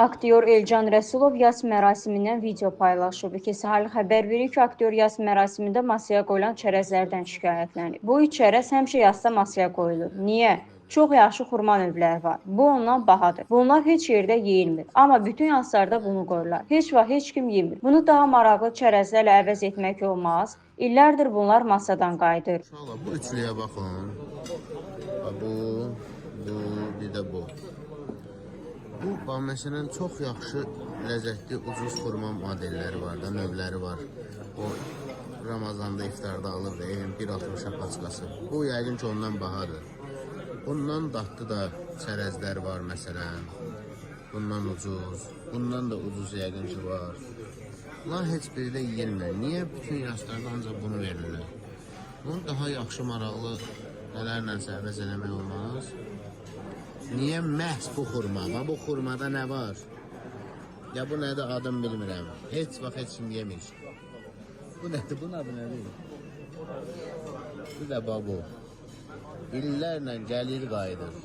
Aktyor Elcan Rəsulov yas mərasimindən video paylaşıb. Səhər xəbər verir ki, aktyor yas mərasimində masaya qoyulan çərəzlərdən şikayətlənir. Bu üç çərəz həmişə yasda masaya qoyulur. Niyə? Çox yaxşı xurma növləri var. Bu ondan bahadır. Bunlar heç yerdə yeyilmir. Amma bütün yaslarda bunu qoyurlar. Heç vaxt heç kim yemir. Bunu daha maraqlı çərəzlərlə əvəz etmək olmaz. İllərdir bunlar masadan qayıdır. Bu üçlüyə baxın. Bu, bir də bu. Bu, məsələn, çox yaxşı, ləzzətli, ucuz xurma modelləri var da, növləri var. O, Ramazanda, iftarda alır da, evin 1.60 paçkası. Bu, yəqin ki, ondan bahadır. Bundan dadlı da çərəzlər var, məsələn. Bundan ucuz. Bundan da ucuz yəqin ki, var. Bunlar heç biri də yiyilmir. Niyə bütün yaşlarda ancaq bunu verirlər? Bunu daha yaxşı, maraqlı nələrlənsə əvəz eləmək olmaz. Niyə məhz bu xurma? Bu xurmada nə var? Ya bu nədir adım bilmirəm. Heç vaxt heç kim yemiş. Bu nədir? Bunun adı nədir? Bu da babu. İllərlə gəlir qayıdır.